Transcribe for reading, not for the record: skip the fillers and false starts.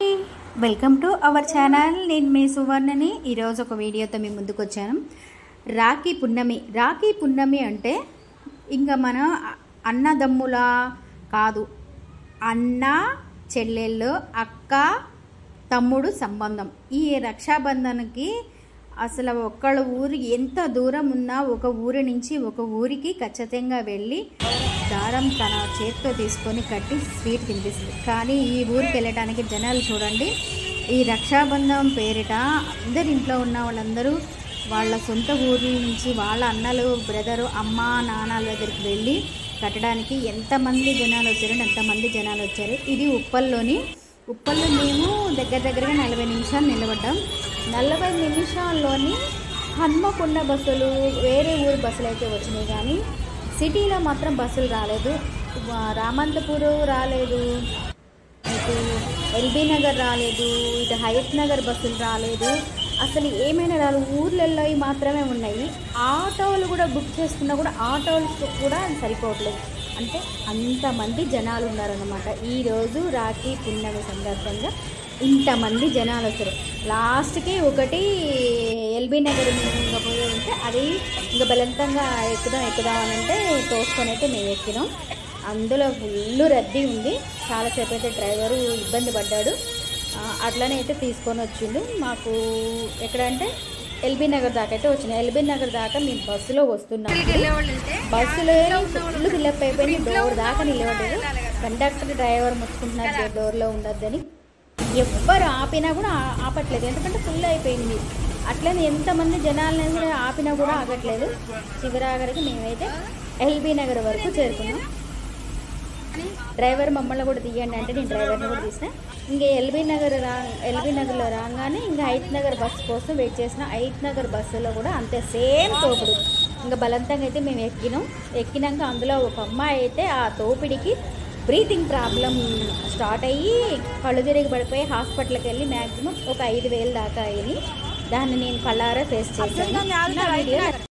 Welcome to our channel. నేను మీ సువర్ణని. ఈరోజు ఒక వీడియోతో మీ ముందుకు వచ్చాను. రాఖీ పున్నమి అంటే ఇంకా మన అన్నదమ్ముల కాదు, అన్న చెల్లెళ్ళు, అక్క తమ్ముడు సంబంధం. ఈ రక్షాబంధన్కి అసలు ఒక్కళ్ళ ఊరు ఎంత దూరం ఉన్నా ఒక ఊరి నుంచి ఒక ఊరికి ఖచ్చితంగా వెళ్ళి దారం తన చేతితో తీసుకొని కట్టి స్వీట్ తినిపిస్తుంది. కానీ ఈ ఊరికి వెళ్ళడానికి జనాలు చూడండి, ఈ రక్షాబంధం పేరిట అందరి ఇంట్లో ఉన్న వాళ్ళందరూ వాళ్ళ సొంత ఊరి నుంచి వాళ్ళ అన్నలు, బ్రదరు, అమ్మ, నాన్నల దగ్గరికి వెళ్ళి కట్టడానికి ఎంతమంది జనాలు వచ్చారు. ఇది ఉప్పల్లో మేము దగ్గరగా 40 నిమిషాలు నిలబడ్డాం. 40 నిమిషాల్లోని హన్మకొండ బస్సులు, వేరే ఊరు బస్సులు అయితే వచ్చినాయి, కానీ సిటీలో మాత్రం బస్సులు రాలేదు. రామంతపూర్ రాలేదు, ఇటు ఎల్బీ నగర్ రాలేదు, ఇటు హయత్ నగర్ బస్సులు రాలేదు. అసలు ఏమైనా రాలేదు, ఊర్లలో మాత్రమే ఉన్నాయి. ఆటోలు కూడా బుక్ చేసుకున్నా కూడా ఆటోలు కూడా సరిపోవట్లేదు. అంటే అంతమంది జనాలు ఉన్నారన్నమాట. ఈరోజు రాఖీ పున్నమి సందర్భంగా ఇంతమంది జనాలు వచ్చారు. లాస్ట్కి ఒకటి ఎల్బీ నగర్ ఇంకా పోయి ఉంటే అది ఇంకా బలవంతంగా ఎక్కుదాం అని అంటే తోసుకొని అయితే మేము ఎక్కినాం. అందులో ఫుల్ రద్దీ ఉంది. చాలాసేపు అయితే డ్రైవరు ఇబ్బంది పడ్డాడు. అట్లనే అయితే తీసుకొని వచ్చిండు. మాకు ఎక్కడంటే ఎల్బీ నగర్ దాకా అయితే వచ్చినాయి. ఎల్బీ నగర్ దాకా మేము బస్సులో వస్తున్నాం. బస్సులో ఫుల్ ఫిల్అప్ అయిపోయింది. డోర్ దాకా నిలబడ్డారు. కండక్టర్ డ్రైవర్ ముచ్చుకుంటున్నారు డోర్లో ఉండొద్దని. ఎవ్వరు ఆపినా కూడా ఆపట్లేదు, ఎందుకంటే ఫుల్ అయిపోయింది. అట్లనే ఎంతమంది జనాలని కూడా ఆపినా కూడా ఆగట్లేదు. చివరాగరికి మేమైతే ఎల్బీ నగర్ వరకు చేరుకున్నాం. డ్రైవర్ మమ్మల్ని కూడా తీయండి అంటే నేను డ్రైవర్ని కూడా తీసిన. ఇంకా ఎల్బీ నగర్లో రాగానే ఇంకా హయత్ నగర్ బస్సు కోసం వెయిట్ చేసిన. హయత్ నగర్ బస్సులో కూడా అంతే సేమ్ తోపుడు. ఇంకా బలవంతంగా అయితే మేము ఎక్కినాక అందులో ఒక అమ్మాయి అయితే ఆ తోపిడికి బ్రీతింగ్ ప్రాబ్లం స్టార్ట్ అయ్యి కళ్ళు తిరిగి పడిపోయి హాస్పిటల్కి వెళ్ళి మ్యాక్సిమం ఒక 5,000 దాకా అయ్యి దాన్ని నేను కళ్ళారా ఫేస్ చేశాను.